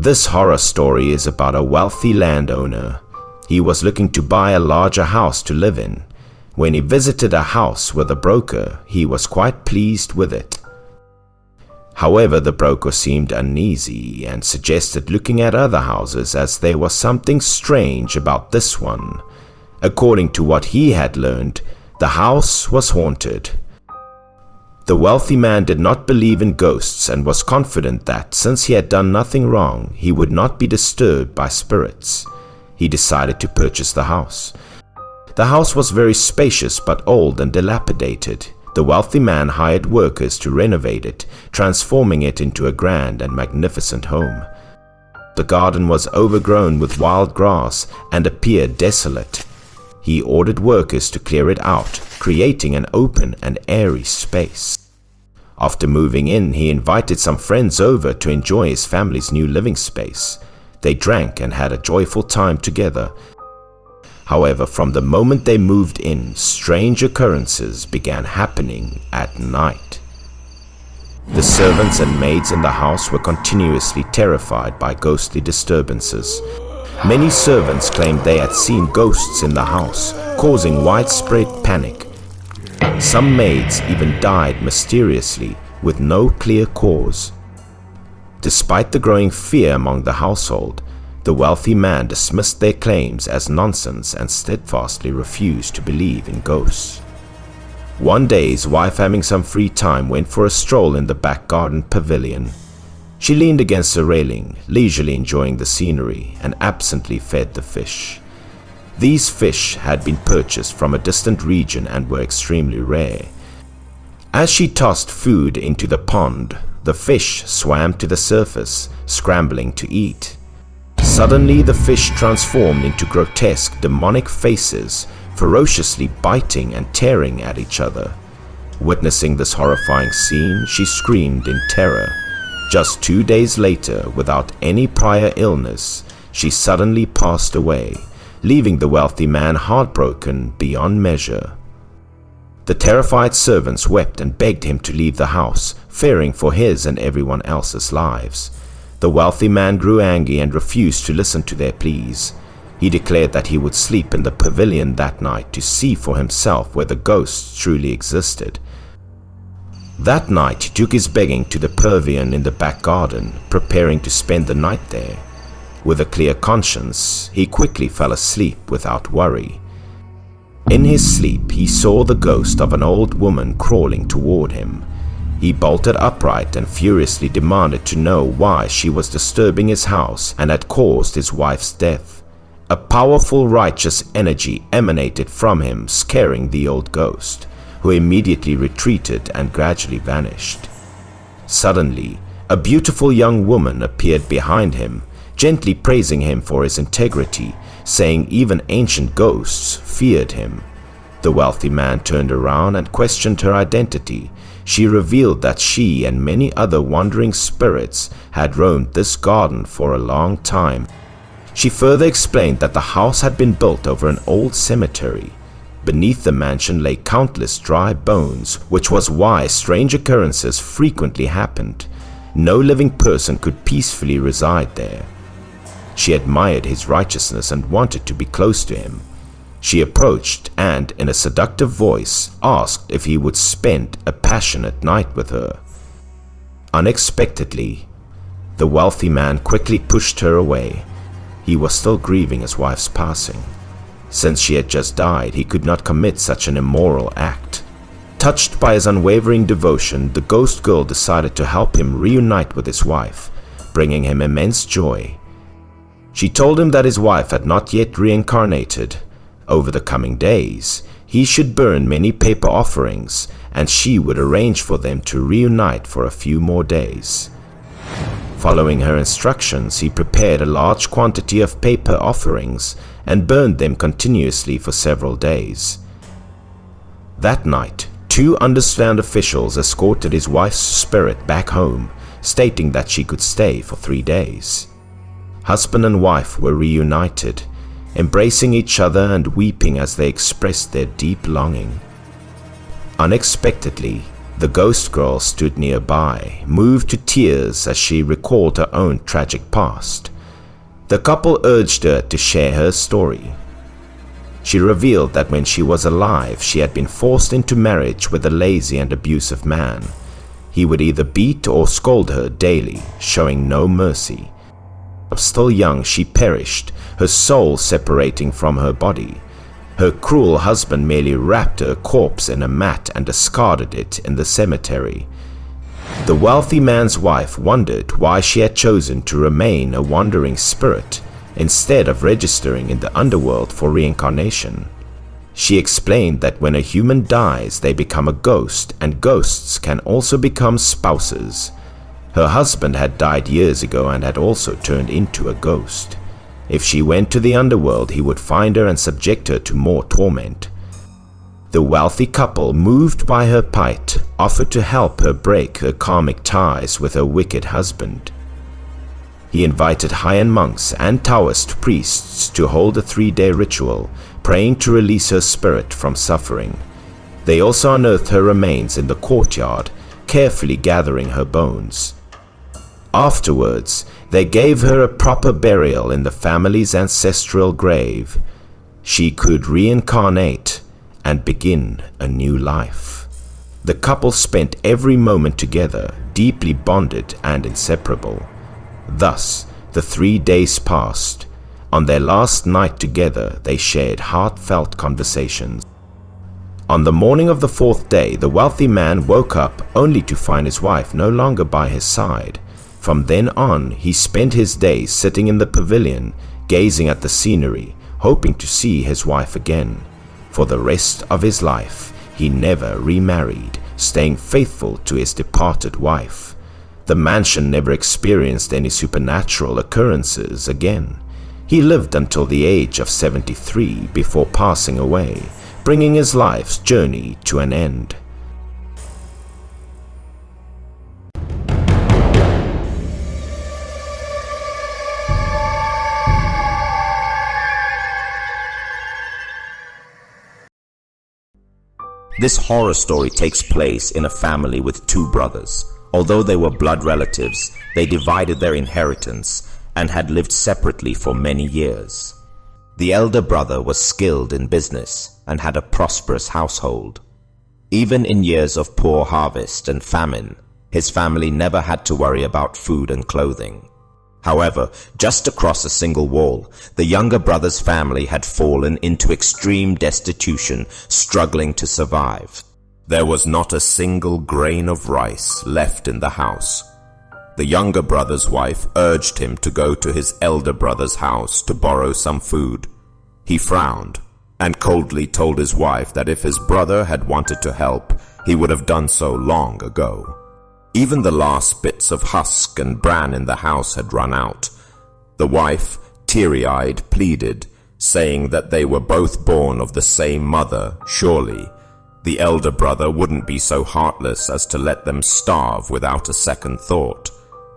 This horror story is about a wealthy landowner. He was looking to buy a larger house to live in. When he visited a house with a broker, he was quite pleased with it. However, the broker seemed uneasy and suggested looking at other houses as there was something strange about this one. According to what he had learned, the house was haunted. The wealthy man did not believe in ghosts and was confident that since he had done nothing wrong, he would not be disturbed by spirits. He decided to purchase the house. The house was very spacious but old and dilapidated. The wealthy man hired workers to renovate it, transforming it into a grand and magnificent home. The garden was overgrown with wild grass and appeared desolate. He ordered workers to clear it out, creating an open and airy space. After moving in, he invited some friends over to enjoy his family's new living space. They drank and had a joyful time together. However, from the moment they moved in, strange occurrences began happening at night. The servants and maids in the house were continuously terrified by ghostly disturbances. Many servants claimed they had seen ghosts in the house, causing widespread panic. Some maids even died mysteriously with no clear cause. Despite the growing fear among the household, the wealthy man dismissed their claims as nonsense and steadfastly refused to believe in ghosts. One day, his wife, having some free time, went for a stroll in the back garden pavilion. She leaned against the railing, leisurely enjoying the scenery, and absently fed the fish. These fish had been purchased from a distant region and were extremely rare. As she tossed food into the pond, the fish swam to the surface, scrambling to eat. Suddenly, the fish transformed into grotesque, demonic faces, ferociously biting and tearing at each other. Witnessing this horrifying scene, she screamed in terror. Just 2 days later, without any prior illness, she suddenly passed away, leaving the wealthy man heartbroken beyond measure. The terrified servants wept and begged him to leave the house, fearing for his and everyone else's lives. The wealthy man grew angry and refused to listen to their pleas. He declared that he would sleep in the pavilion that night to see for himself whether ghosts truly existed. That night he took his begging to the pavilion in the back garden, preparing to spend the night there. With a clear conscience, he quickly fell asleep without worry. In his sleep, he saw the ghost of an old woman crawling toward him. He bolted upright and furiously demanded to know why she was disturbing his house and had caused his wife's death. A powerful righteous energy emanated from him, scaring the old ghost, who immediately retreated and gradually vanished. Suddenly, a beautiful young woman appeared behind him, gently praising him for his integrity, saying even ancient ghosts feared him. The wealthy man turned around and questioned her identity. She revealed that she and many other wandering spirits had roamed this garden for a long time. She further explained that the house had been built over an old cemetery. Beneath the mansion lay countless dry bones, which was why strange occurrences frequently happened. No living person could peacefully reside there. She admired his righteousness and wanted to be close to him. She approached and, in a seductive voice, asked if he would spend a passionate night with her. Unexpectedly, the wealthy man quickly pushed her away. He was still grieving his wife's passing. Since she had just died, he could not commit such an immoral act. Touched by his unwavering devotion, the ghost girl decided to help him reunite with his wife, bringing him immense joy. She told him that his wife had not yet reincarnated. Over the coming days, he should burn many paper offerings, and she would arrange for them to reunite for a few more days. Following her instructions, he prepared a large quantity of paper offerings and burned them continuously for several days. That night, 2 understand officials escorted his wife's spirit back home, stating that she could stay for 3 days. Husband and wife were reunited, embracing each other and weeping as they expressed their deep longing. Unexpectedly, The ghost girl stood nearby, moved to tears as she recalled her own tragic past. The couple urged her to share her story. She revealed that when she was alive, she had been forced into marriage with a lazy and abusive man. He would either beat or scold her daily, showing no mercy. Still young, she perished, her soul separating from her body. Her cruel husband merely wrapped her corpse in a mat and discarded it in the cemetery. The wealthy man's wife wondered why she had chosen to remain a wandering spirit instead of registering in the underworld for reincarnation. She explained that when a human dies, they become a ghost, and ghosts can also become spouses. Her husband had died years ago and had also turned into a ghost. If she went to the underworld, he would find her and subject her to more torment. The wealthy couple, moved by her plight, offered to help her break her karmic ties with her wicked husband. He invited Haiyan monks and Taoist priests to hold a 3-day ritual, praying to release her spirit from suffering. They also unearthed her remains in the courtyard, carefully gathering her bones. Afterwards, they gave her a proper burial in the family's ancestral grave. She could reincarnate and begin a new life. The couple spent every moment together, deeply bonded and inseparable. Thus, the 3 days passed. On their last night together, they shared heartfelt conversations. On the morning of the 4th day, the wealthy man woke up only to find his wife no longer by his side. From then on, he spent his days sitting in the pavilion, gazing at the scenery, hoping to see his wife again. For the rest of his life, he never remarried, staying faithful to his departed wife. The mansion never experienced any supernatural occurrences again. He lived until the age of 73 before passing away, bringing his life's journey to an end. This horror story takes place in a family with 2 brothers. Although they were blood relatives, they divided their inheritance and had lived separately for many years. The elder brother was skilled in business and had a prosperous household. Even in years of poor harvest and famine, his family never had to worry about food and clothing. However, just across a single wall, the younger brother's family had fallen into extreme destitution, struggling to survive. There was not a single grain of rice left in the house. The younger brother's wife urged him to go to his elder brother's house to borrow some food. He frowned and coldly told his wife that if his brother had wanted to help, he would have done so long ago. Even the last bits of husk and bran in the house had run out. The wife, teary-eyed, pleaded, saying that they were both born of the same mother. Surely the elder brother wouldn't be so heartless as to let them starve without a second thought.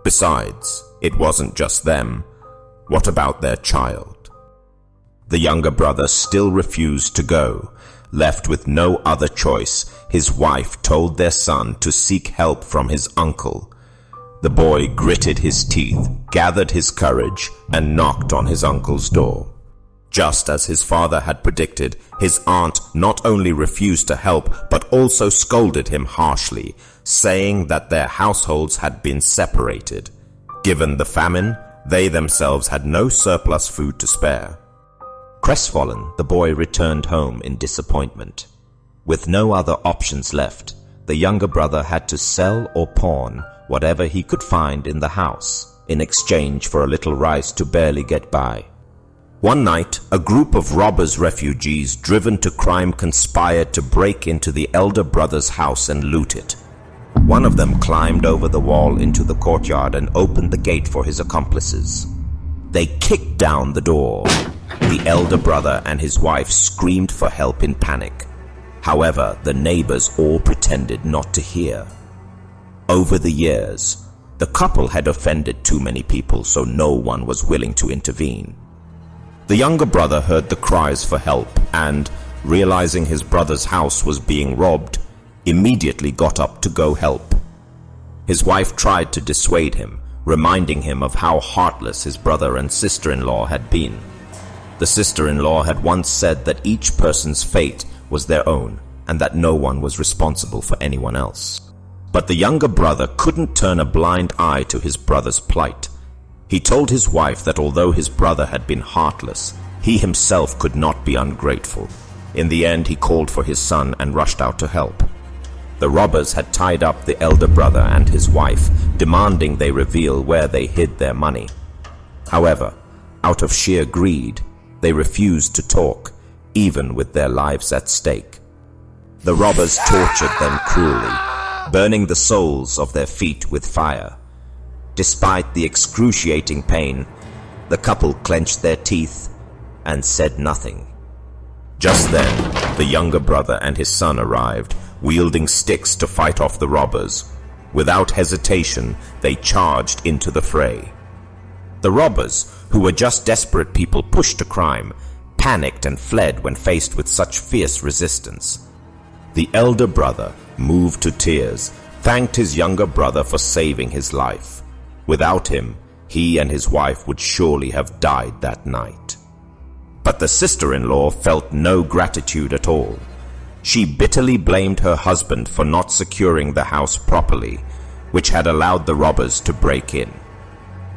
Besides, it wasn't just them. What about their child? The younger brother still refused to go. Left with no other choice, his wife told their son to seek help from his uncle. The boy gritted his teeth, gathered his courage, and knocked on his uncle's door. Just as his father had predicted, his aunt not only refused to help, but also scolded him harshly, saying that their households had been separated. Given the famine, they themselves had no surplus food to spare. Crestfallen, the boy returned home in disappointment. With no other options left, the younger brother had to sell or pawn whatever he could find in the house, in exchange for a little rice to barely get by. One night, a group of robbers refugees driven to crime conspired to break into the elder brother's house and loot it. One of them climbed over the wall into the courtyard and opened the gate for his accomplices. They kicked down the door. The elder brother and his wife screamed for help in panic. However, the neighbors all pretended not to hear. Over the years, the couple had offended too many people, so no one was willing to intervene. The younger brother heard the cries for help and, realizing his brother's house was being robbed, immediately got up to go help. His wife tried to dissuade him, reminding him of how heartless his brother and sister-in-law had been. The sister-in-law had once said that each person's fate was their own, and that no one was responsible for anyone else. But the younger brother couldn't turn a blind eye to his brother's plight. He told his wife that although his brother had been heartless, he himself could not be ungrateful. In the end, he called for his son and rushed out to help. The robbers had tied up the elder brother and his wife, demanding they reveal where they hid their money. However, out of sheer greed, they refused to talk, even with their lives at stake. The robbers tortured them cruelly, burning the soles of their feet with fire. Despite the excruciating pain, the couple clenched their teeth and said nothing. Just then, the younger brother and his son arrived, wielding sticks to fight off the robbers. Without hesitation, they charged into the fray. The robbers, who were just desperate people pushed to crime, panicked and fled when faced with such fierce resistance. The elder brother, moved to tears, thanked his younger brother for saving his life. Without him, he and his wife would surely have died that night. But the sister-in-law felt no gratitude at all. She bitterly blamed her husband for not securing the house properly, which had allowed the robbers to break in.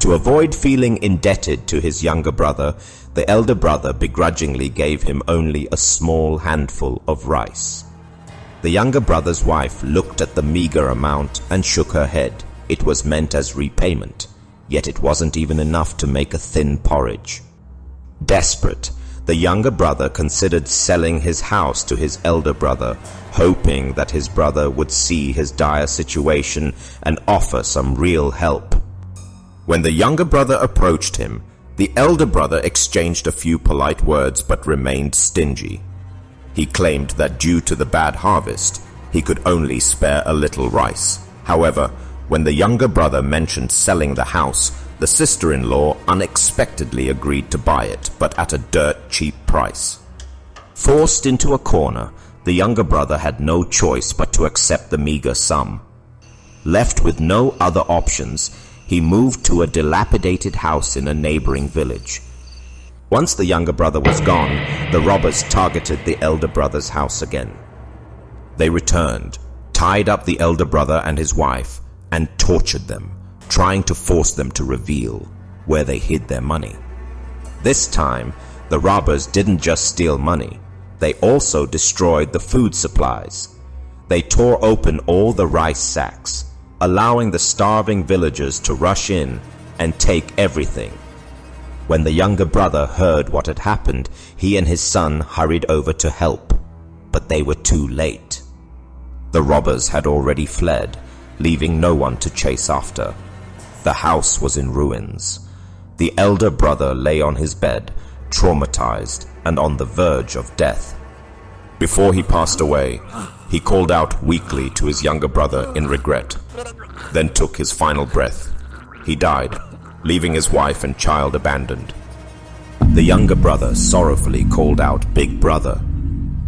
To avoid feeling indebted to his younger brother, the elder brother begrudgingly gave him only a small handful of rice. The younger brother's wife looked at the meager amount and shook her head. It was meant as repayment, yet it wasn't even enough to make a thin porridge. Desperate, the younger brother considered selling his house to his elder brother, hoping that his brother would see his dire situation and offer some real help. When the younger brother approached him, the elder brother exchanged a few polite words but remained stingy. He claimed that due to the bad harvest, he could only spare a little rice. However, when the younger brother mentioned selling the house, the sister-in-law unexpectedly agreed to buy it, but at a dirt cheap price. Forced into a corner, the younger brother had no choice but to accept the meager sum. Left with no other options, he moved to a dilapidated house in a neighboring village. Once the younger brother was gone, the robbers targeted the elder brother's house again. They returned, tied up the elder brother and his wife, and tortured them, trying to force them to reveal where they hid their money. This time, the robbers didn't just steal money, they also destroyed the food supplies. They tore open all the rice sacks, allowing the starving villagers to rush in and take everything. When the younger brother heard what had happened, he and his son hurried over to help, but they were too late. The robbers had already fled, leaving no one to chase after. The house was in ruins. The elder brother lay on his bed, traumatized and on the verge of death. Before he passed away, he called out weakly to his younger brother in regret, then took his final breath. He died, leaving his wife and child abandoned. The younger brother sorrowfully called out "Big Brother,"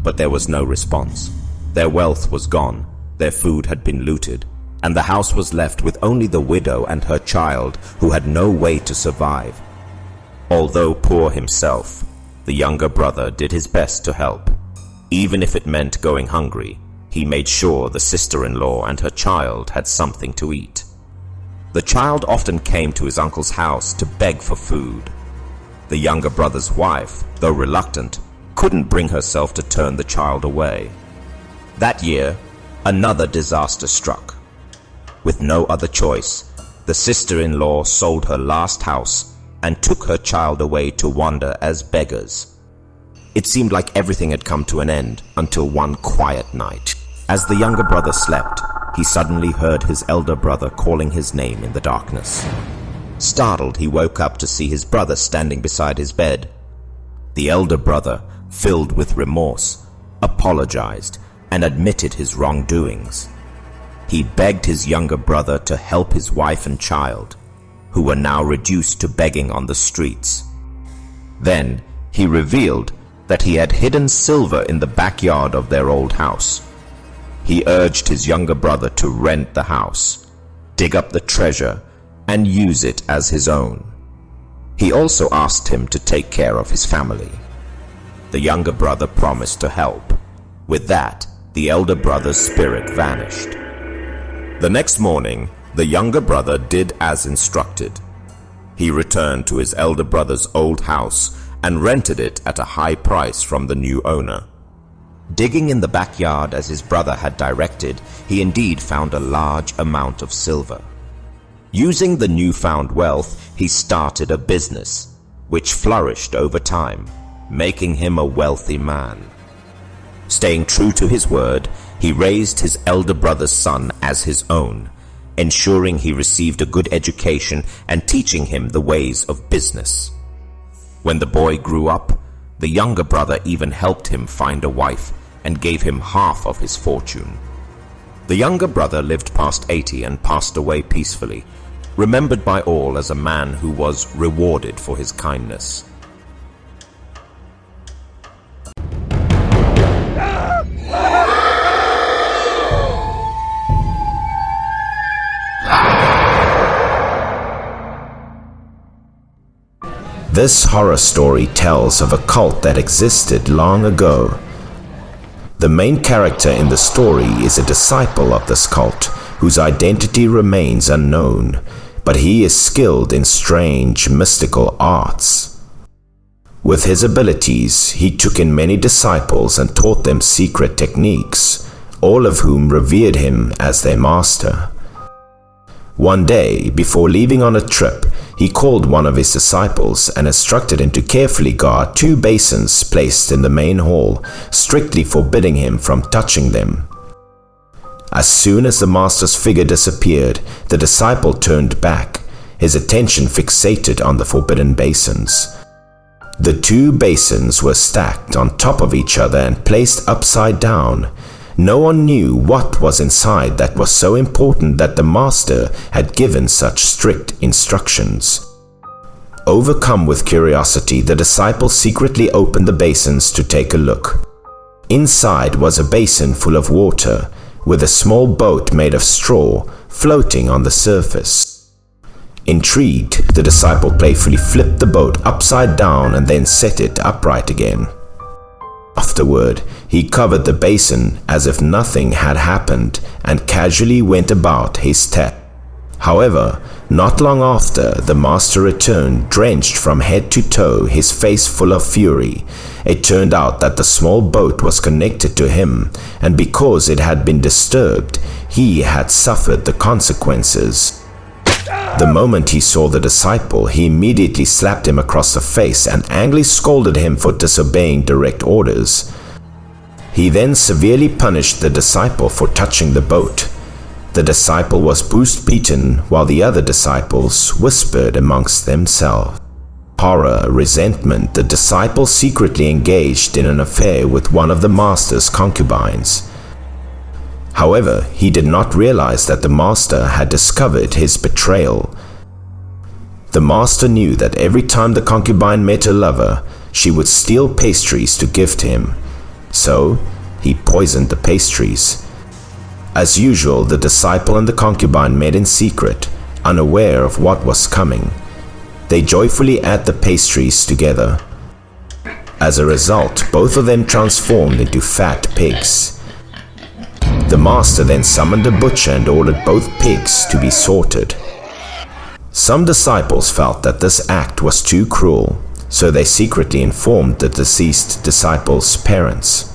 but there was no response. Their wealth was gone, their food had been looted, and the house was left with only the widow and her child, who had no way to survive. Although poor himself, the younger brother did his best to help. Even if it meant going hungry, he made sure the sister-in-law and her child had something to eat. The child often came to his uncle's house to beg for food. The younger brother's wife, though reluctant, couldn't bring herself to turn the child away. That year, another disaster struck. With no other choice, the sister-in-law sold her last house and took her child away to wander as beggars. It seemed like everything had come to an end until one quiet night. As the younger brother slept, he suddenly heard his elder brother calling his name in the darkness. Startled, he woke up to see his brother standing beside his bed. The elder brother, filled with remorse, apologized and admitted his wrongdoings. He begged his younger brother to help his wife and child, who were now reduced to begging on the streets. Then he revealed that he had hidden silver in the backyard of their old house. he urged his younger brother to rent the house, dig up the treasure, and use it as his own. He also asked him to take care of his family. The younger brother promised to help. With that, the elder brother's spirit vanished. The next morning, the younger brother did as instructed. He returned to his elder brother's old house and rented it at a high price from the new owner. Digging in the backyard as his brother had directed, he indeed found a large amount of silver. Using the newfound wealth, he started a business, which flourished over time, making him a wealthy man. Staying true to his word, he raised his elder brother's son as his own, ensuring he received a good education and teaching him the ways of business. When the boy grew up, the younger brother even helped him find a wife and gave him half of his fortune. The younger brother lived past 80 and passed away peacefully, remembered by all as a man who was rewarded for his kindness. This horror story tells of a cult that existed long ago. The main character in the story is a disciple of this cult, whose identity remains unknown, but he is skilled in strange, mystical arts. With his abilities, he took in many disciples and taught them secret techniques, all of whom revered him as their master. One day, before leaving on a trip, he called one of his disciples and instructed him to carefully guard 2 basins placed in the main hall, strictly forbidding him from touching them. As soon as the master's figure disappeared, the disciple turned back, his attention fixated on the forbidden basins. The 2 basins were stacked on top of each other and placed upside down. No one knew what was inside that was so important that the master had given such strict instructions. Overcome with curiosity, the disciple secretly opened the basins to take a look. Inside was a basin full of water, with a small boat made of straw floating on the surface. Intrigued, the disciple playfully flipped the boat upside down and then set it upright again. Afterward, he covered the basin as if nothing had happened and casually went about his task. However, not long after, the master returned drenched from head to toe, his face full of fury. It turned out that the small boat was connected to him, and because it had been disturbed, he had suffered the consequences. The moment he saw the disciple, he immediately slapped him across the face and angrily scolded him for disobeying direct orders. He then severely punished the disciple for touching the boat. The disciple was bruised-beaten while the other disciples whispered amongst themselves. Horror, resentment, the disciple secretly engaged in an affair with one of the master's concubines. However, he did not realize that the master had discovered his betrayal. The master knew that every time the concubine met her lover, she would steal pastries to give to him. So, he poisoned the pastries. As usual, the disciple and the concubine met in secret, unaware of what was coming. They joyfully ate the pastries together. As a result, both of them transformed into fat pigs. The master then summoned a butcher and ordered both pigs to be slaughtered. Some disciples felt that this act was too cruel, so they secretly informed the deceased disciples' parents.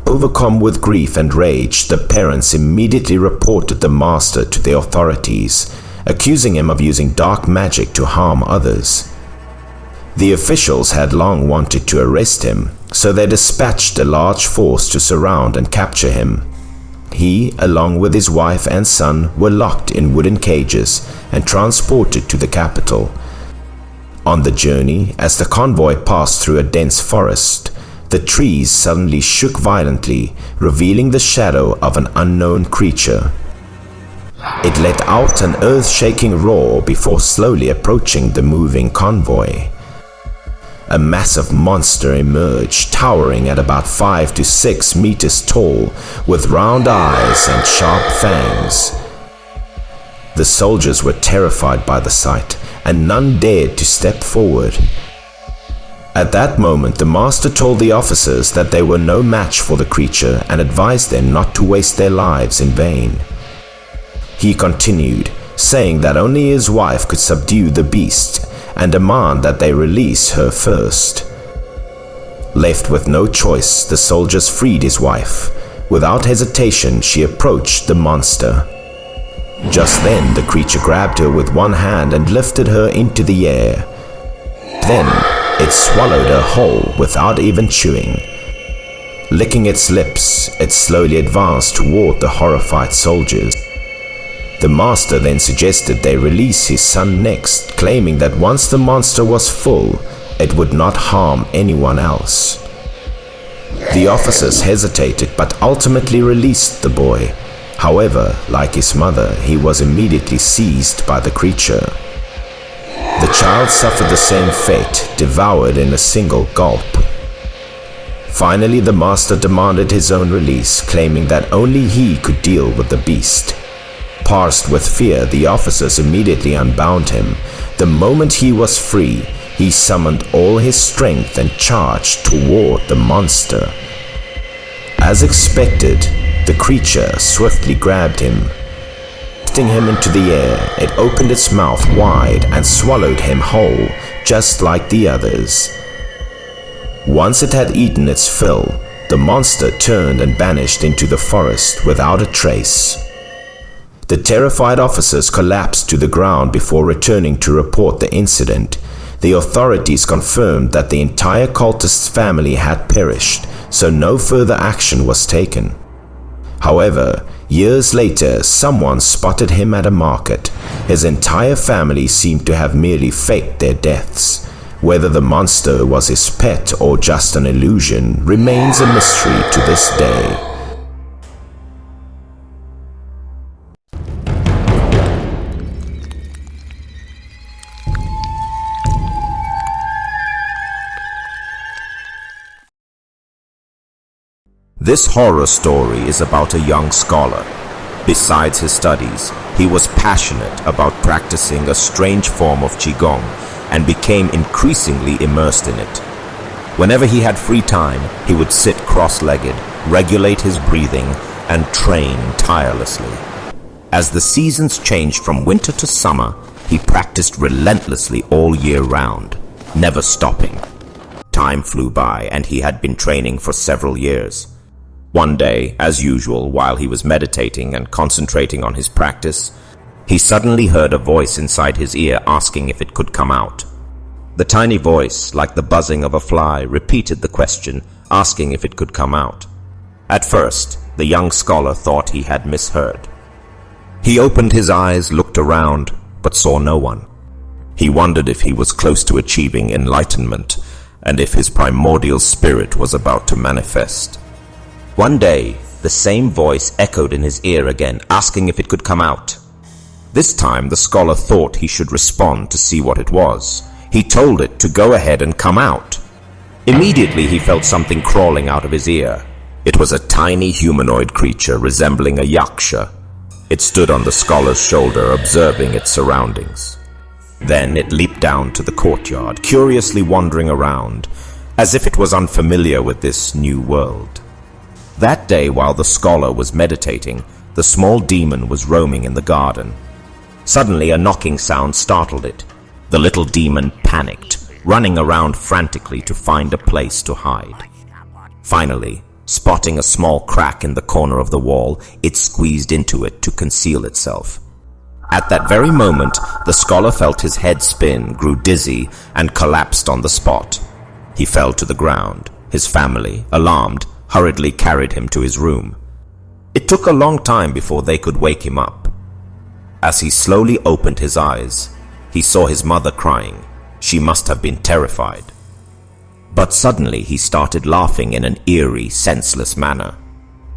Overcome with grief and rage, the parents immediately reported the master to the authorities, accusing him of using dark magic to harm others. The officials had long wanted to arrest him, so they dispatched a large force to surround and capture him. He, along with his wife and son, were locked in wooden cages and transported to the capital. On the journey, as the convoy passed through a dense forest, the trees suddenly shook violently, revealing the shadow of an unknown creature. It let out an earth-shaking roar before slowly approaching the moving convoy. a massive monster emerged, towering at about 5 to 6 meters tall, with round eyes and sharp fangs. The soldiers were terrified by the sight, and none dared to step forward. At that moment, the master told the officers that they were no match for the creature and advised them not to waste their lives in vain. He continued, saying that only his wife could subdue the beast and demand that they release her first. Left with no choice, the soldiers freed his wife. Without hesitation, she approached the monster. Just then, the creature grabbed her with one hand and lifted her into the air. Then, it swallowed her whole without even chewing. Licking its lips, it slowly advanced toward the horrified soldiers. The master then suggested they release his son next, claiming that once the monster was full, it would not harm anyone else. The officers hesitated but ultimately released the boy. However, like his mother, he was immediately seized by the creature. The child suffered the same fate, devoured in a single gulp. Finally, the master demanded his own release, claiming that only he could deal with the beast. Parched with fear, the officers immediately unbound him. The moment he was free, he summoned all his strength and charged toward the monster. As expected, the creature swiftly grabbed him. Lifting him into the air, it opened its mouth wide and swallowed him whole, just like the others. Once it had eaten its fill, the monster turned and vanished into the forest without a trace. The terrified officers collapsed to the ground before returning to report the incident. The authorities confirmed that the entire cultist's family had perished, so no further action was taken. However, years later, someone spotted him at a market. His entire family seemed to have merely faked their deaths. Whether the monster was his pet or just an illusion remains a mystery to this day. This horror story is about a young scholar. Besides his studies, he was passionate about practicing a strange form of Qigong and became increasingly immersed in it. Whenever he had free time, he would sit cross-legged, regulate his breathing, and train tirelessly. As the seasons changed from winter to summer, he practiced relentlessly all year round, never stopping. Time flew by, and he had been training for several years. One day, as usual, while he was meditating and concentrating on his practice, he suddenly heard a voice inside his ear asking if it could come out. The tiny voice, like the buzzing of a fly, repeated the question, asking if it could come out. At first, the young scholar thought he had misheard. He opened his eyes, looked around, but saw no one. He wondered if he was close to achieving enlightenment, and if his primordial spirit was about to manifest. One day, the same voice echoed in his ear again, asking if it could come out. This time, the scholar thought he should respond to see what it was. He told it to go ahead and come out. Immediately, he felt something crawling out of his ear. It was a tiny humanoid creature resembling a yaksha. It stood on the scholar's shoulder, observing its surroundings. Then it leaped down to the courtyard, curiously wandering around, as if it was unfamiliar with this new world. That day, while the scholar was meditating, the small demon was roaming in the garden. Suddenly, a knocking sound startled it. The little demon panicked, running around frantically to find a place to hide. Finally, spotting a small crack in the corner of the wall, it squeezed into it to conceal itself. At that very moment, the scholar felt his head spin, grew dizzy, and collapsed on the spot. He fell to the ground. His family, alarmed, hurriedly carried him to his room. It took a long time before they could wake him up. As he slowly opened his eyes, he saw his mother crying. She must have been terrified. But suddenly he started laughing in an eerie, senseless manner.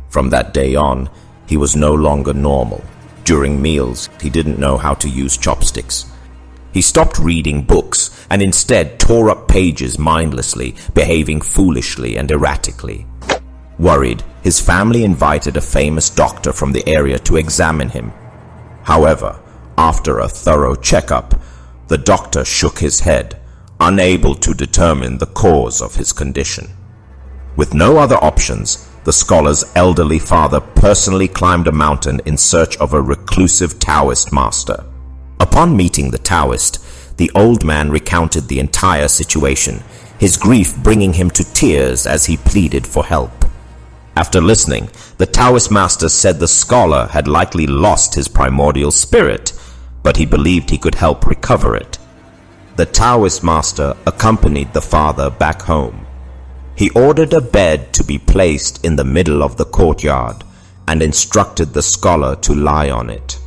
From that day on, he was no longer normal. During meals, he didn't know how to use chopsticks. He stopped reading books and instead tore up pages mindlessly, behaving foolishly and erratically. Worried, his family invited a famous doctor from the area to examine him. However, after a thorough checkup, the doctor shook his head, unable to determine the cause of his condition. With no other options, the scholar's elderly father personally climbed a mountain in search of a reclusive Taoist master. Upon meeting the Taoist, the old man recounted the entire situation, his grief bringing him to tears as he pleaded for help. After listening, the Taoist master said the scholar had likely lost his primordial spirit, but he believed he could help recover it. The Taoist master accompanied the father back home. He ordered a bed to be placed in the middle of the courtyard and instructed the scholar to lie on it.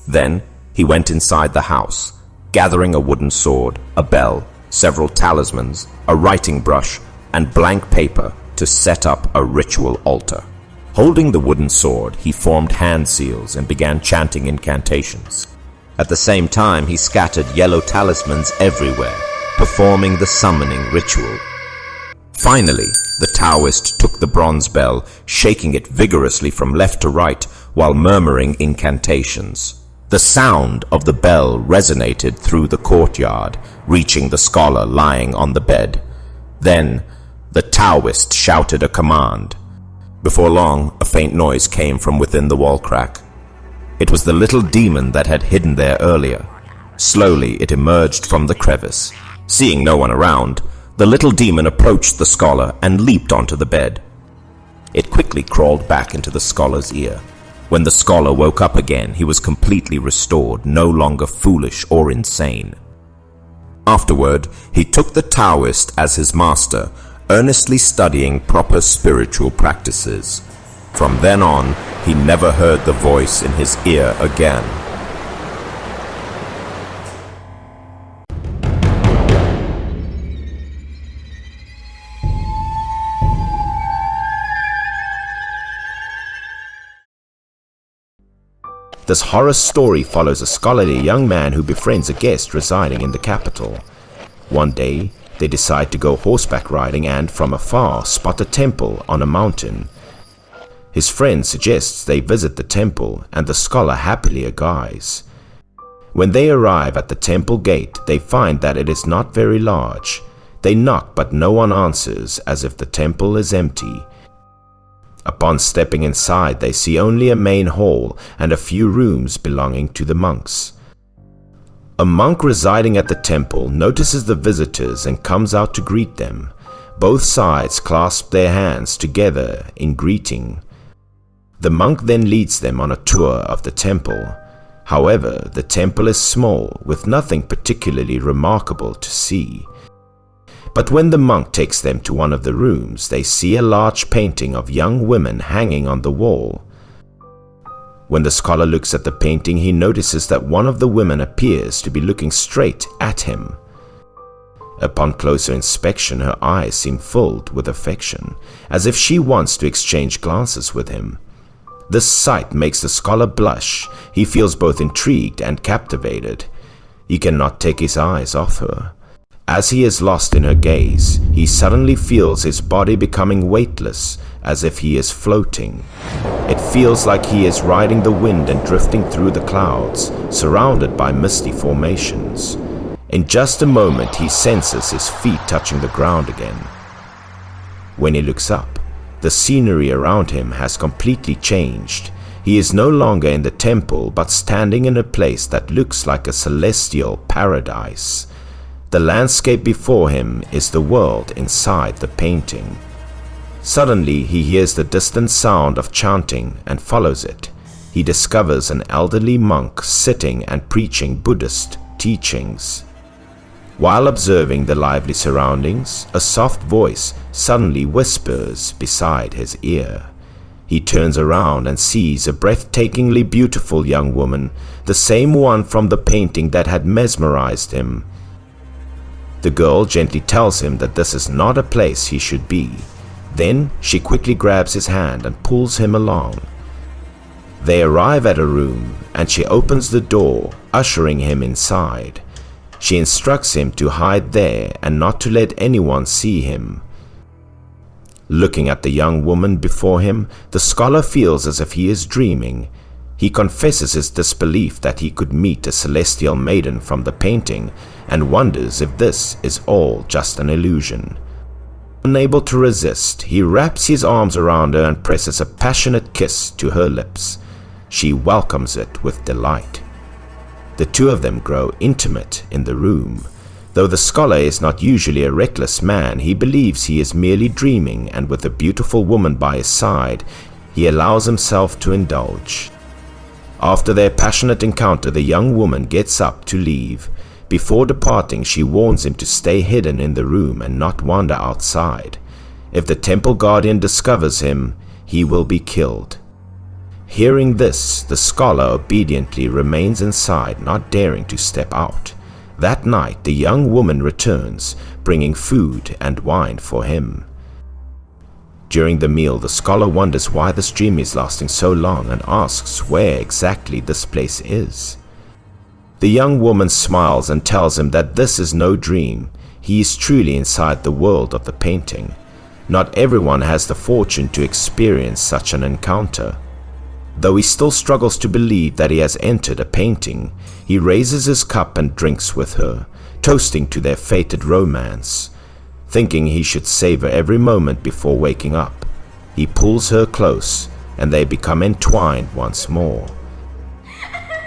Then he went inside the house, gathering a wooden sword, a bell, several talismans, a writing brush, and blank paper to set up a ritual altar. Holding the wooden sword, he formed hand seals and began chanting incantations. At the same time, he scattered yellow talismans everywhere, performing the summoning ritual. Finally, the Taoist took the bronze bell, shaking it vigorously from left to right while murmuring incantations. The sound of the bell resonated through the courtyard, reaching the scholar lying on the bed. Then, the Taoist shouted a command. Before long, a faint noise came from within the wall crack. It was the little demon that had hidden there earlier. Slowly, it emerged from the crevice. Seeing no one around, the little demon approached the scholar and leaped onto the bed. It quickly crawled back into the scholar's ear. When the scholar woke up again, he was completely restored, no longer foolish or insane. Afterward, he took the Taoist as his master, earnestly studying proper spiritual practices. From then on, he never heard the voice in his ear again. This horror story follows a scholarly young man who befriends a guest residing in the capital. One day, they decide to go horseback riding and, from afar, spot a temple on a mountain. His friend suggests they visit the temple, and the scholar happily agrees. When they arrive at the temple gate, they find that it is not very large. They knock, but no one answers, as if the temple is empty. Upon stepping inside, they see only a main hall and a few rooms belonging to the monks. A monk residing at the temple notices the visitors and comes out to greet them. Both sides clasp their hands together in greeting. The monk then leads them on a tour of the temple. However, the temple is small, with nothing particularly remarkable to see. But when the monk takes them to one of the rooms, they see a large painting of young women hanging on the wall. When the scholar looks at the painting, he notices that one of the women appears to be looking straight at him. Upon closer inspection, her eyes seem filled with affection, as if she wants to exchange glances with him. This sight makes the scholar blush. He feels both intrigued and captivated. He cannot take his eyes off her. As he is lost in her gaze, he suddenly feels his body becoming weightless, as if he is floating. It feels like he is riding the wind and drifting through the clouds, surrounded by misty formations. In just a moment, he senses his feet touching the ground again. When he looks up, the scenery around him has completely changed. He is no longer in the temple, but standing in a place that looks like a celestial paradise. The landscape before him is the world inside the painting. Suddenly, he hears the distant sound of chanting and follows it. He discovers an elderly monk sitting and preaching Buddhist teachings. While observing the lively surroundings, a soft voice suddenly whispers beside his ear. He turns around and sees a breathtakingly beautiful young woman, the same one from the painting that had mesmerized him. The girl gently tells him that this is not a place he should be. Then she quickly grabs his hand and pulls him along. They arrive at a room and she opens the door, ushering him inside. She instructs him to hide there and not to let anyone see him. Looking at the young woman before him, the scholar feels as if he is dreaming. He confesses his disbelief that he could meet a celestial maiden from the painting and wonders if this is all just an illusion. Unable to resist, he wraps his arms around her and presses a passionate kiss to her lips. She welcomes it with delight. The two of them grow intimate in the room. Though the scholar is not usually a reckless man, he believes he is merely dreaming, and with a beautiful woman by his side, he allows himself to indulge. After their passionate encounter, the young woman gets up to leave. Before departing, she warns him to stay hidden in the room and not wander outside. If the temple guardian discovers him, he will be killed. Hearing this, the scholar obediently remains inside, not daring to step out. That night, the young woman returns, bringing food and wine for him. During the meal, the scholar wonders why this dream is lasting so long and asks where exactly this place is. The young woman smiles and tells him that this is no dream. He is truly inside the world of the painting. Not everyone has the fortune to experience such an encounter. Though he still struggles to believe that he has entered a painting, he raises his cup and drinks with her, toasting to their fated romance. Thinking he should savor every moment before waking up, he pulls her close, and they become entwined once more.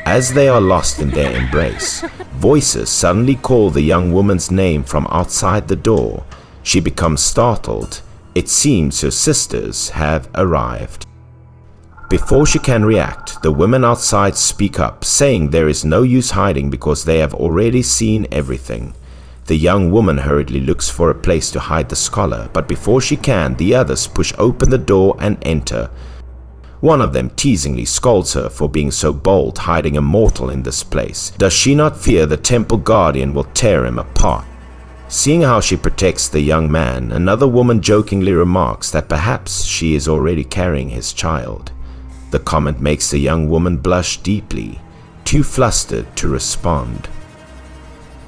As they are lost in their embrace, voices suddenly call the young woman's name from outside the door. She becomes startled. It seems her sisters have arrived. Before she can react, the women outside speak up, saying there is no use hiding because they have already seen everything. The young woman hurriedly looks for a place to hide the scholar, but before she can, the others push open the door and enter. One of them teasingly scolds her for being so bold, hiding a mortal in this place. Does she not fear the temple guardian will tear him apart? Seeing how she protects the young man, another woman jokingly remarks that perhaps she is already carrying his child. The comment makes the young woman blush deeply, too flustered to respond.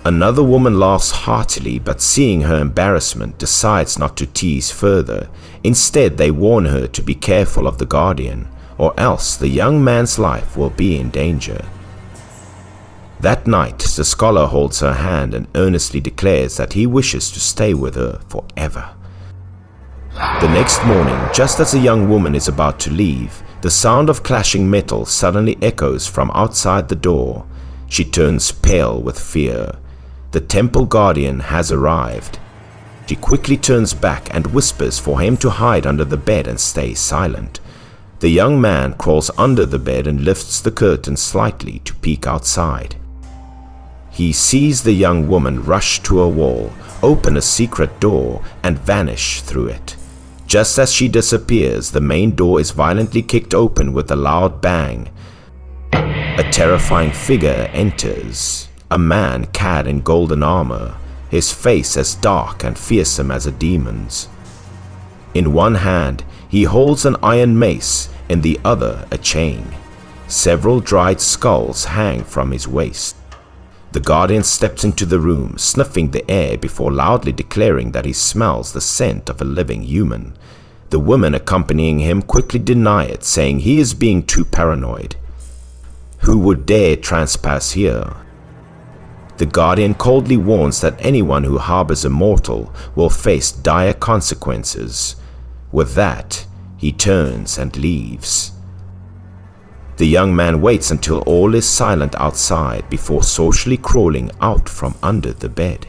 Another woman laughs heartily, but seeing her embarrassment, decides not to tease further. Instead, they warn her to be careful of the guardian, or else the young man's life will be in danger. That night, the scholar holds her hand and earnestly declares that he wishes to stay with her forever. The next morning, just as the young woman is about to leave, the sound of clashing metal suddenly echoes from outside the door. She turns pale with fear. The temple guardian has arrived. She quickly turns back and whispers for him to hide under the bed and stay silent. The young man crawls under the bed and lifts the curtain slightly to peek outside. He sees the young woman rush to a wall, open a secret door, and vanish through it. Just as she disappears, the main door is violently kicked open with a loud bang. A terrifying figure enters, a man clad in golden armor, his face as dark and fearsome as a demon's. In one hand, he holds an iron mace, in the other a chain. Several dried skulls hang from his waist. The guardian steps into the room, sniffing the air before loudly declaring that he smells the scent of a living human. The women accompanying him quickly deny it, saying he is being too paranoid. Who would dare trespass here? The guardian coldly warns that anyone who harbors a mortal will face dire consequences. With that, he turns and leaves. The young man waits until all is silent outside before socially crawling out from under the bed.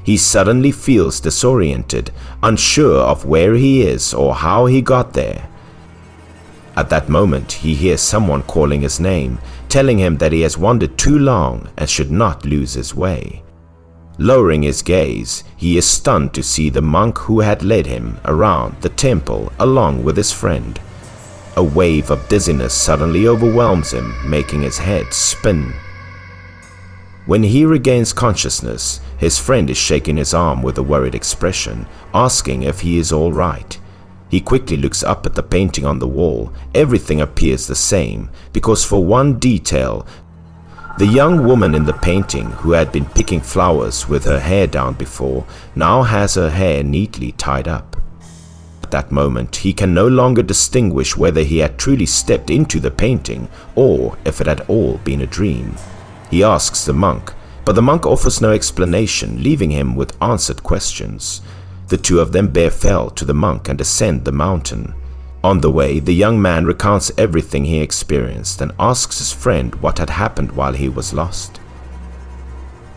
He suddenly feels disoriented, unsure of where he is or how he got there. At that moment, he hears someone calling his name, telling him that he has wandered too long and should not lose his way. Lowering his gaze, he is stunned to see the monk who had led him around the temple along with his friend. A wave of dizziness suddenly overwhelms him, making his head spin. When he regains consciousness, his friend is shaking his arm with a worried expression, asking if he is all right. He quickly looks up at the painting on the wall. Everything appears the same, because for one detail, The young woman in the painting, who had been picking flowers with her hair down before, now has her hair neatly tied up. At that moment, he can no longer distinguish whether he had truly stepped into the painting or if it had all been a dream. He asks the monk, but the monk offers no explanation, leaving him with unanswered questions. The two of them bear farewell to the monk and ascend the mountain. On the way, the young man recounts everything he experienced and asks his friend what had happened while he was lost.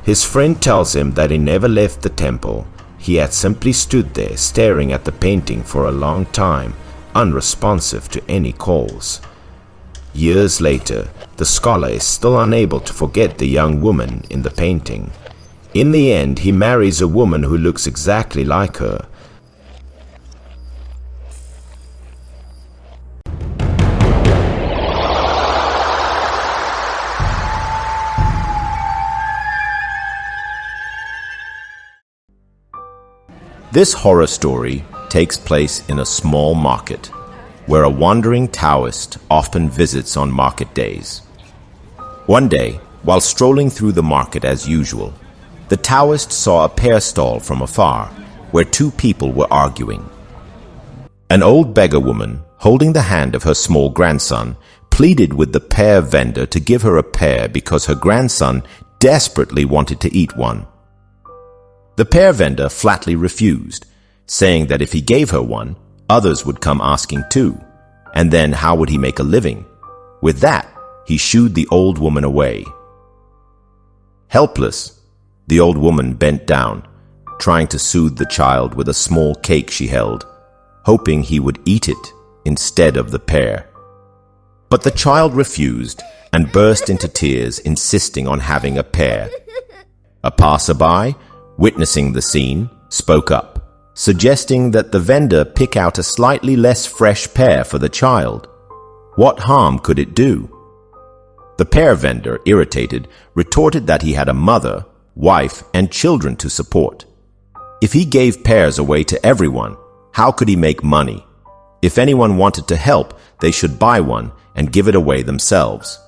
His friend tells him that he never left the temple. He had simply stood there staring at the painting for a long time, unresponsive to any calls. Years later, the scholar is still unable to forget the young woman in the painting. In the end, he marries a woman who looks exactly like her. This horror story takes place in a small market, where a wandering Taoist often visits on market days. One day, while strolling through the market as usual, the Taoist saw a pear stall from afar, where two people were arguing. An old beggar woman, holding the hand of her small grandson, pleaded with the pear vendor to give her a pear because her grandson desperately wanted to eat one. The pear vendor flatly refused, saying that if he gave her one, others would come asking too, and then how would he make a living? With that, he shooed the old woman away. Helpless, the old woman bent down, trying to soothe the child with a small cake she held, hoping he would eat it instead of the pear. But the child refused and burst into tears, insisting on having a pear. A passerby, witnessing the scene, spoke up, suggesting that the vendor pick out a slightly less fresh pear for the child. What harm could it do? The pear vendor, irritated, retorted that he had a mother, wife, and children to support. If he gave pears away to everyone, how could he make money? If anyone wanted to help, they should buy one and give it away themselves.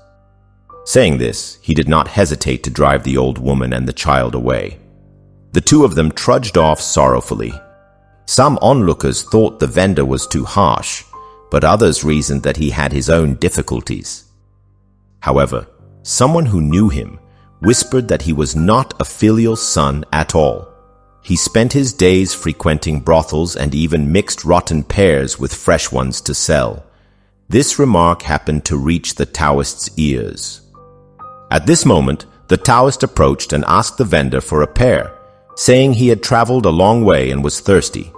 Saying this, he did not hesitate to drive the old woman and the child away. The two of them trudged off sorrowfully. Some onlookers thought the vendor was too harsh, but others reasoned that he had his own difficulties. However, someone who knew him whispered that he was not a filial son at all. He spent his days frequenting brothels and even mixed rotten pears with fresh ones to sell. This remark happened to reach the Taoist's ears. At this moment, the Taoist approached and asked the vendor for a pear, saying he had traveled a long way and was thirsty.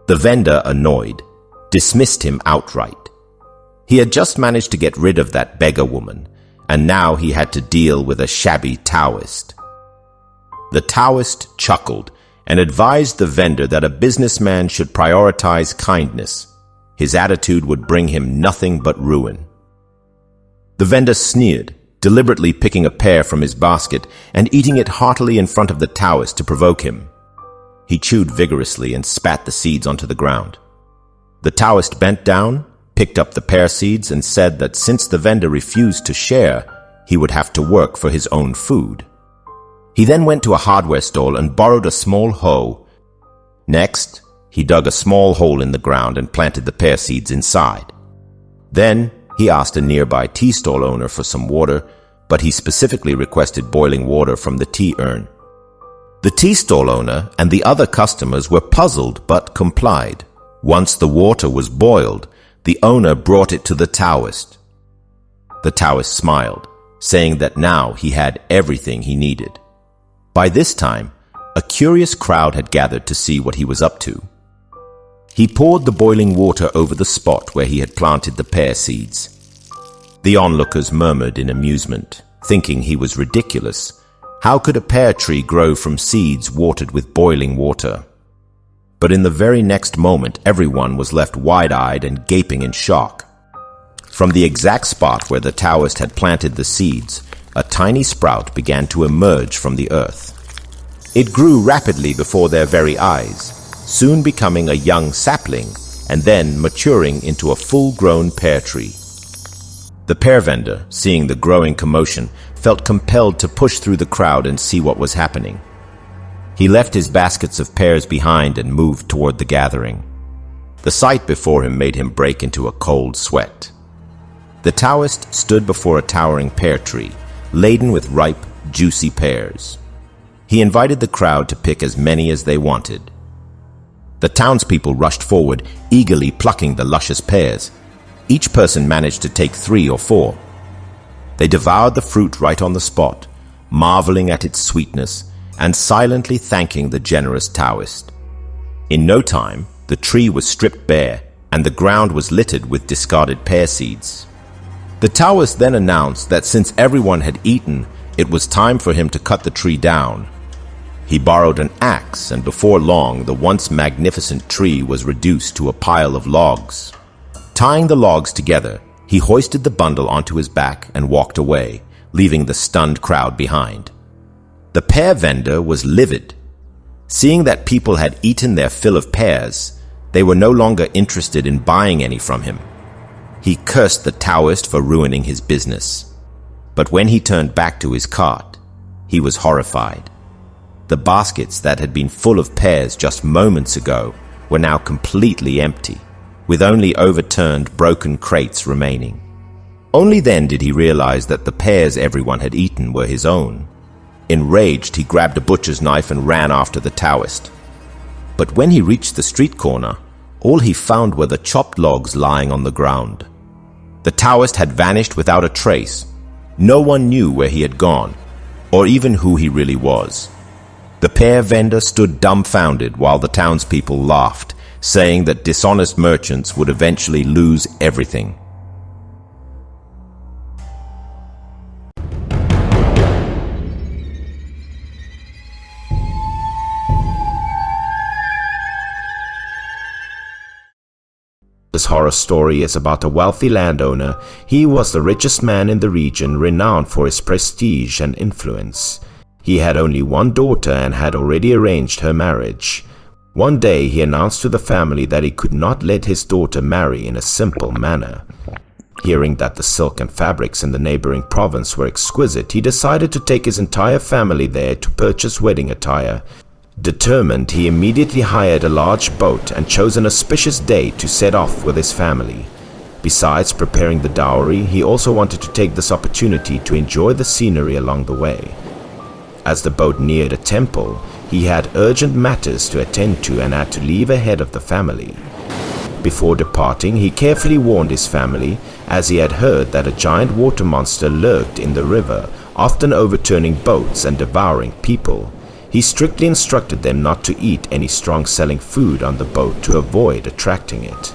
The vendor, annoyed, dismissed him outright. He had just managed to get rid of that beggar woman, and now he had to deal with a shabby Taoist. The Taoist chuckled and advised the vendor that a businessman should prioritize kindness. His attitude would bring him nothing but ruin. The vendor sneered, deliberately picking a pear from his basket and eating it heartily in front of the Taoist to provoke him. He chewed vigorously and spat the seeds onto the ground. The Taoist bent down, picked up the pear seeds, and said that since the vendor refused to share, he would have to work for his own food. He then went to a hardware store and borrowed a small hoe. Next, he dug a small hole in the ground and planted the pear seeds inside. Then, he asked a nearby tea stall owner for some water, but he specifically requested boiling water from the tea urn. The tea stall owner and the other customers were puzzled but complied. Once the water was boiled, the owner brought it to the Taoist. The Taoist smiled, saying that now he had everything he needed. By this time, a curious crowd had gathered to see what he was up to. He poured the boiling water over the spot where he had planted the pear seeds. The onlookers murmured in amusement, thinking he was ridiculous. How could a pear tree grow from seeds watered with boiling water? But in the very next moment, everyone was left wide-eyed and gaping in shock. From the exact spot where the Taoist had planted the seeds, a tiny sprout began to emerge from the earth. It grew rapidly before their very eyes, soon becoming a young sapling and then maturing into a full-grown pear tree. The pear vendor, seeing the growing commotion, felt compelled to push through the crowd and see what was happening. He left his baskets of pears behind and moved toward the gathering. The sight before him made him break into a cold sweat. The Taoist stood before a towering pear tree, laden with ripe, juicy pears. He invited the crowd to pick as many as they wanted. The townspeople rushed forward, eagerly plucking the luscious pears. Each person managed to take 3 or 4. They devoured the fruit right on the spot, marveling at its sweetness and silently thanking the generous Taoist. In no time, the tree was stripped bare and the ground was littered with discarded pear seeds. The Taoist then announced that since everyone had eaten, it was time for him to cut the tree down. He borrowed an axe, and before long, the once magnificent tree was reduced to a pile of logs. Tying the logs together, he hoisted the bundle onto his back and walked away, leaving the stunned crowd behind. The pear vendor was livid. Seeing that people had eaten their fill of pears, they were no longer interested in buying any from him. He cursed the Taoist for ruining his business. But when he turned back to his cart, he was horrified. The baskets that had been full of pears just moments ago were now completely empty, with only overturned, broken crates remaining. Only then did he realize that the pears everyone had eaten were his own. Enraged, he grabbed a butcher's knife and ran after the Taoist. But when he reached the street corner, all he found were the chopped logs lying on the ground. The Taoist had vanished without a trace. No one knew where he had gone, or even who he really was. The pear vendor stood dumbfounded while the townspeople laughed, saying that dishonest merchants would eventually lose everything. This horror story is about a wealthy landowner. He was the richest man in the region, renowned for his prestige and influence. He had only one daughter and had already arranged her marriage. One day he announced to the family that he could not let his daughter marry in a simple manner. Hearing that the silk and fabrics in the neighboring province were exquisite, he decided to take his entire family there to purchase wedding attire. Determined, he immediately hired a large boat and chose an auspicious day to set off with his family. Besides preparing the dowry, he also wanted to take this opportunity to enjoy the scenery along the way. As the boat neared a temple, he had urgent matters to attend to and had to leave ahead of the family. Before departing, he carefully warned his family, as he had heard that a giant water monster lurked in the river, often overturning boats and devouring people. He strictly instructed them not to eat any strong-smelling food on the boat to avoid attracting it.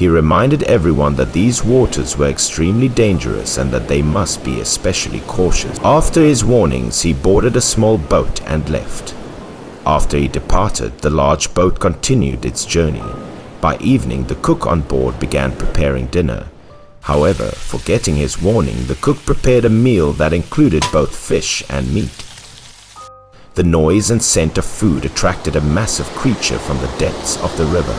He reminded everyone that these waters were extremely dangerous and that they must be especially cautious. After his warnings, he boarded a small boat and left. After he departed, the large boat continued its journey. By evening, the cook on board began preparing dinner. However, forgetting his warning, the cook prepared a meal that included both fish and meat. The noise and scent of food attracted a massive creature from the depths of the river.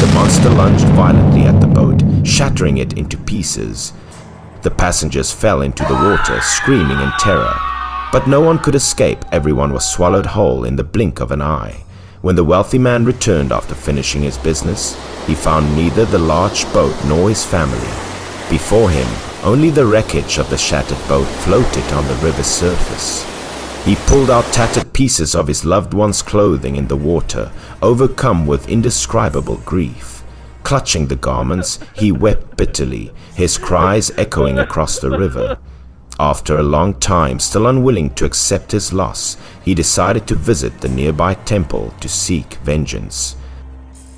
The monster lunged violently at the boat, shattering it into pieces. The passengers fell into the water, screaming in terror. But no one could escape. Everyone was swallowed whole in the blink of an eye. When the wealthy man returned after finishing his business, he found neither the large boat nor his family. Before him, only the wreckage of the shattered boat floated on the river's surface. He pulled out tattered pieces of his loved one's clothing in the water, overcome with indescribable grief. Clutching the garments, he wept bitterly, his cries echoing across the river. After a long time, still unwilling to accept his loss, he decided to visit the nearby temple to seek vengeance.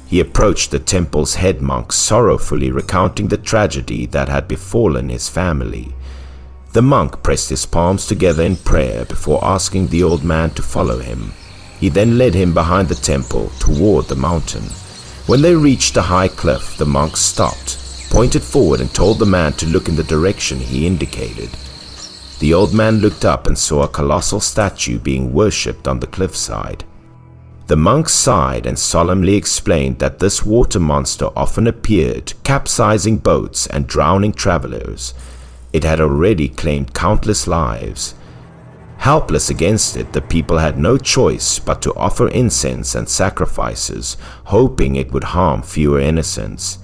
He approached the temple's head monk, sorrowfully recounting the tragedy that had befallen his family. The monk pressed his palms together in prayer before asking the old man to follow him. He then led him behind the temple toward the mountain. When they reached a high cliff, the monk stopped, pointed forward and told the man to look in the direction he indicated. The old man looked up and saw a colossal statue being worshipped on the cliffside. The monk sighed and solemnly explained that this water monster often appeared, capsizing boats and drowning travelers. It had already claimed countless lives. Helpless against it, the people had no choice but to offer incense and sacrifices, hoping it would harm fewer innocents.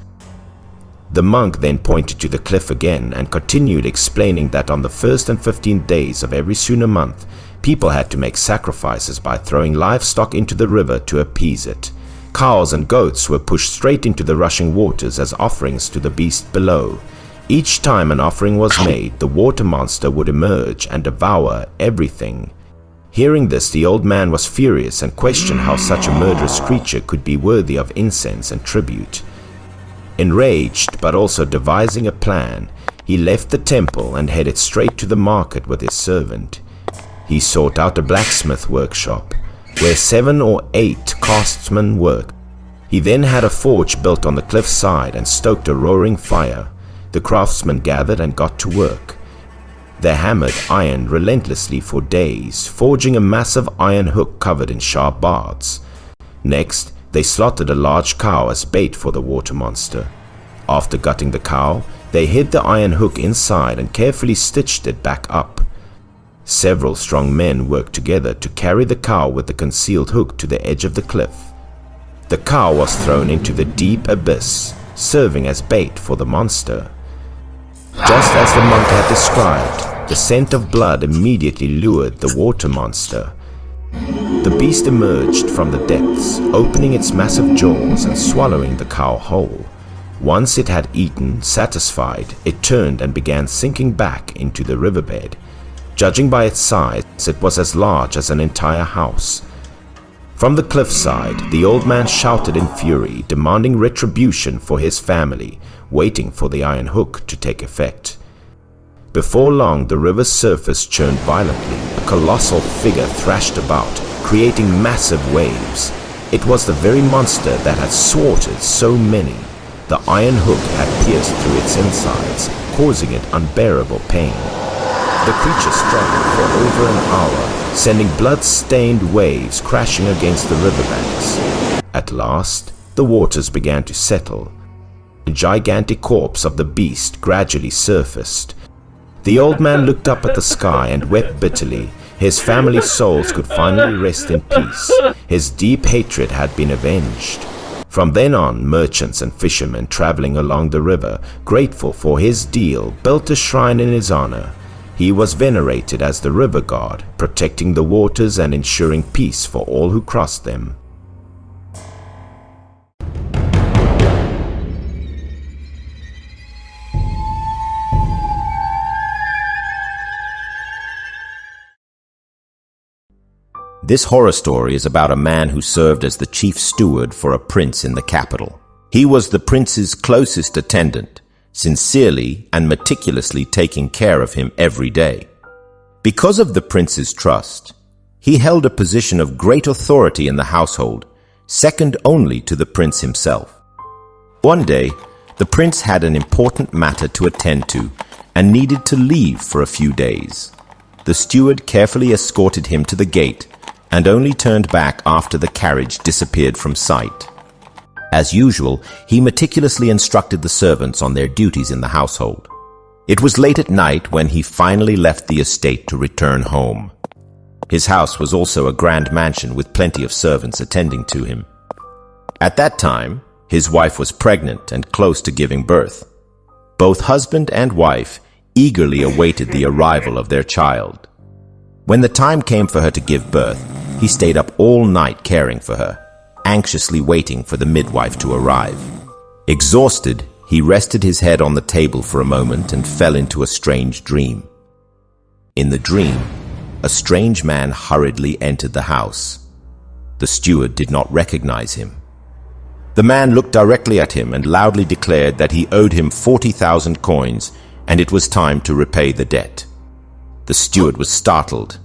The monk then pointed to the cliff again and continued explaining that on the 1st and 15th days of every lunar month, people had to make sacrifices by throwing livestock into the river to appease it. Cows and goats were pushed straight into the rushing waters as offerings to the beast below. Each time an offering was made, the water monster would emerge and devour everything. Hearing this, the old man was furious and questioned how such a murderous creature could be worthy of incense and tribute. Enraged, but also devising a plan, he left the temple and headed straight to the market with his servant. He sought out a blacksmith workshop, where 7 or 8 craftsmen worked. He then had a forge built on the cliffside and stoked a roaring fire. The craftsmen gathered and got to work. They hammered iron relentlessly for days, forging a massive iron hook covered in sharp barbs. Next, they slaughtered a large cow as bait for the water monster. After gutting the cow, they hid the iron hook inside and carefully stitched it back up. Several strong men worked together to carry the cow with the concealed hook to the edge of the cliff. The cow was thrown into the deep abyss, serving as bait for the monster. Just as the monk had described, the scent of blood immediately lured the water monster. The beast emerged from the depths, opening its massive jaws and swallowing the cow whole. Once it had eaten, satisfied, it turned and began sinking back into the riverbed. Judging by its size, it was as large as an entire house. From the cliffside, the old man shouted in fury, demanding retribution for his family, waiting for the iron hook to take effect. Before long, the river's surface churned violently. A colossal figure thrashed about, creating massive waves. It was the very monster that had slaughtered so many. The iron hook had pierced through its insides, causing it unbearable pain. The creature struggled for over an hour, sending blood-stained waves crashing against the riverbanks. At last, the waters began to settle. The gigantic corpse of the beast gradually surfaced. The old man looked up at the sky and wept bitterly. His family's souls could finally rest in peace. His deep hatred had been avenged. From then on, merchants and fishermen traveling along the river, grateful for his deal, built a shrine in his honor. He was venerated as the river god, protecting the waters and ensuring peace for all who crossed them. This horror story is about a man who served as the chief steward for a prince in the capital. He was the prince's closest attendant, sincerely and meticulously taking care of him every day. Because of the prince's trust, he held a position of great authority in the household, second only to the prince himself. One day, the prince had an important matter to attend to and needed to leave for a few days. The steward carefully escorted him to the gate and only turned back after the carriage disappeared from sight. As usual, he meticulously instructed the servants on their duties in the household. It was late at night when he finally left the estate to return home. His house was also a grand mansion with plenty of servants attending to him. At that time, his wife was pregnant and close to giving birth. Both husband and wife eagerly awaited the arrival of their child. When the time came for her to give birth, he stayed up all night caring for her, anxiously waiting for the midwife to arrive. Exhausted, he rested his head on the table for a moment and fell into a strange dream. In the dream, a strange man hurriedly entered the house. The steward did not recognize him. The man looked directly at him and loudly declared that he owed him 40,000 coins and it was time to repay the debt. The steward was startled,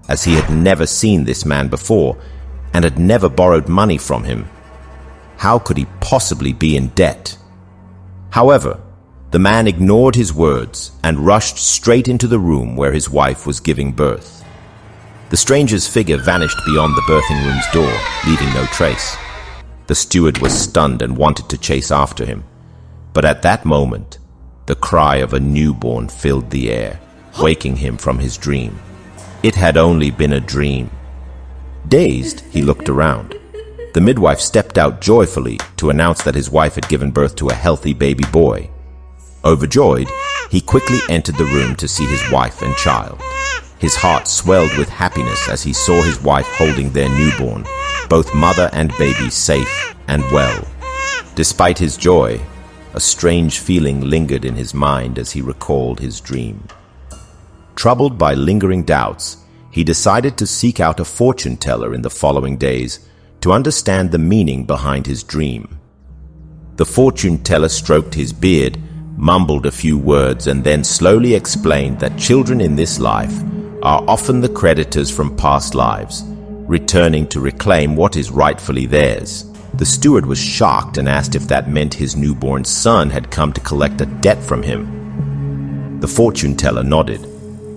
as he had never seen this man before and had never borrowed money from him. How could he possibly be in debt? However, the man ignored his words and rushed straight into the room where his wife was giving birth. The stranger's figure vanished beyond the birthing room's door, leaving no trace. The steward was stunned and wanted to chase after him. But at that moment, The cry of a newborn filled the air, waking him from his dream. It had only been a dream. Dazed, he looked around. The midwife stepped out joyfully to announce that his wife had given birth to a healthy baby boy. Overjoyed, he quickly entered the room to see his wife and child. His heart swelled with happiness as he saw his wife holding their newborn, both mother and baby safe and well. Despite his joy, a strange feeling lingered in his mind as he recalled his dream. Troubled by lingering doubts, he decided to seek out a fortune teller in the following days to understand the meaning behind his dream. The fortune teller stroked his beard, mumbled a few words, and then slowly explained that children in this life are often the creditors from past lives, returning to reclaim what is rightfully theirs. The steward was shocked and asked if that meant his newborn son had come to collect a debt from him. The fortune teller nodded,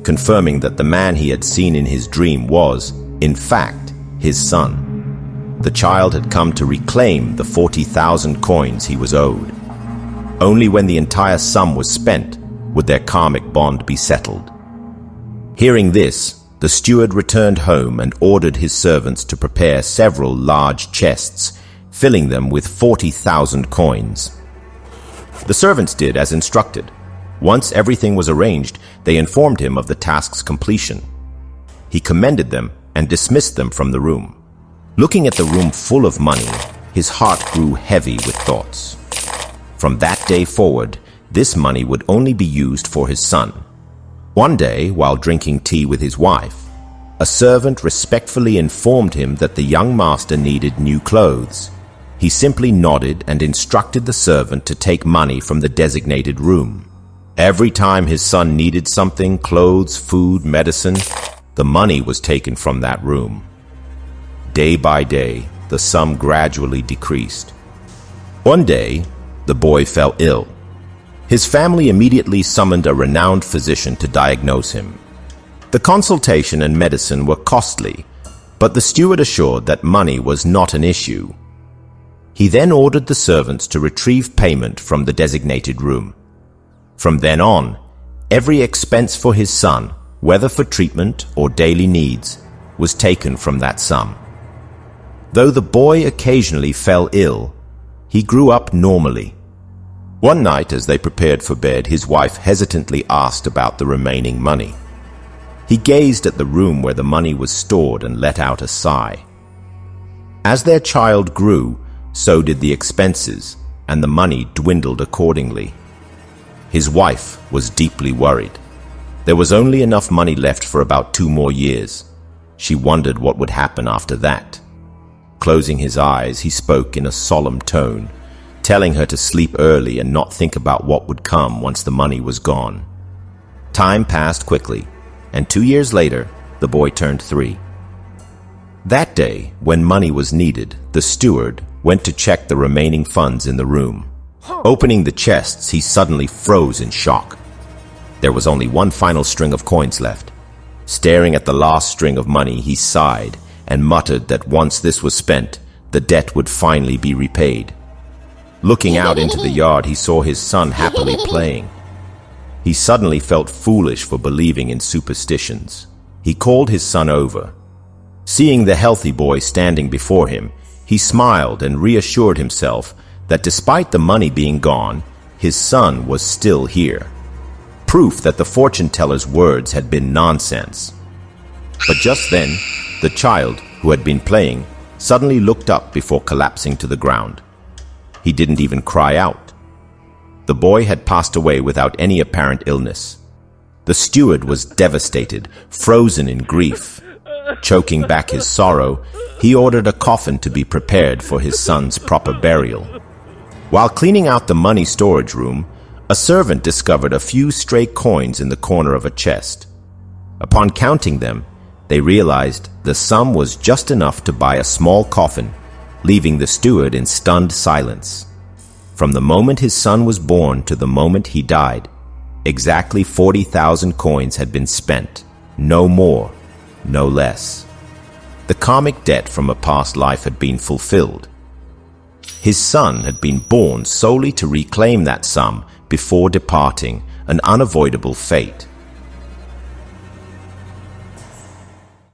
confirming that the man he had seen in his dream was, in fact, his son. The child had come to reclaim the 40,000 coins he was owed. Only when the entire sum was spent would their karmic bond be settled. Hearing this, the steward returned home and ordered his servants to prepare several large chests, filling them with 40,000 coins. The servants did as instructed. Once everything was arranged, they informed him of the task's completion. He commended them and dismissed them from the room. Looking at the room full of money, his heart grew heavy with thoughts. From that day forward, this money would only be used for his son. One day, while drinking tea with his wife, a servant respectfully informed him that the young master needed new clothes. He simply nodded and instructed the servant to take money from the designated room. Every time his son needed something, clothes, food, medicine, the money was taken from that room. Day by day, the sum gradually decreased. One day, the boy fell ill. His family immediately summoned a renowned physician to diagnose him. The consultation and medicine were costly, but the steward assured that money was not an issue. He then ordered the servants to retrieve payment from the designated room. From then on, every expense for his son, whether for treatment or daily needs, was taken from that sum. Though the boy occasionally fell ill, he grew up normally. One night, as they prepared for bed, his wife hesitantly asked about the remaining money. He gazed at the room where the money was stored and let out a sigh. As their child grew, so did the expenses, and the money dwindled accordingly. His wife was deeply worried. There was only enough money left for about 2 more years. She wondered what would happen after that. Closing his eyes, he spoke in a solemn tone, telling her to sleep early and not think about what would come once the money was gone. Time passed quickly, and 2 years later, the boy turned 3. That day, when money was needed, the steward went to check the remaining funds in the room. Opening the chests, he suddenly froze in shock. There was only one final string of coins left. Staring at the last string of money, he sighed and muttered that once this was spent, the debt would finally be repaid. Looking out into the yard, he saw his son happily playing. He suddenly felt foolish for believing in superstitions. He called his son over. Seeing the healthy boy standing before him, he smiled and reassured himself that despite the money being gone, his son was still here. Proof that the fortune teller's words had been nonsense. But just then, the child, who had been playing, suddenly looked up before collapsing to the ground. He didn't even cry out. The boy had passed away without any apparent illness. The steward was devastated, frozen in grief. Choking back his sorrow, he ordered a coffin to be prepared for his son's proper burial. While cleaning out the money storage room, a servant discovered a few stray coins in the corner of a chest. Upon counting them, they realized the sum was just enough to buy a small coffin, leaving the steward in stunned silence. From the moment his son was born to the moment he died, exactly 40,000 coins had been spent, no more, no less. The karmic debt from a past life had been fulfilled. His son had been born solely to reclaim that sum before departing, an unavoidable fate.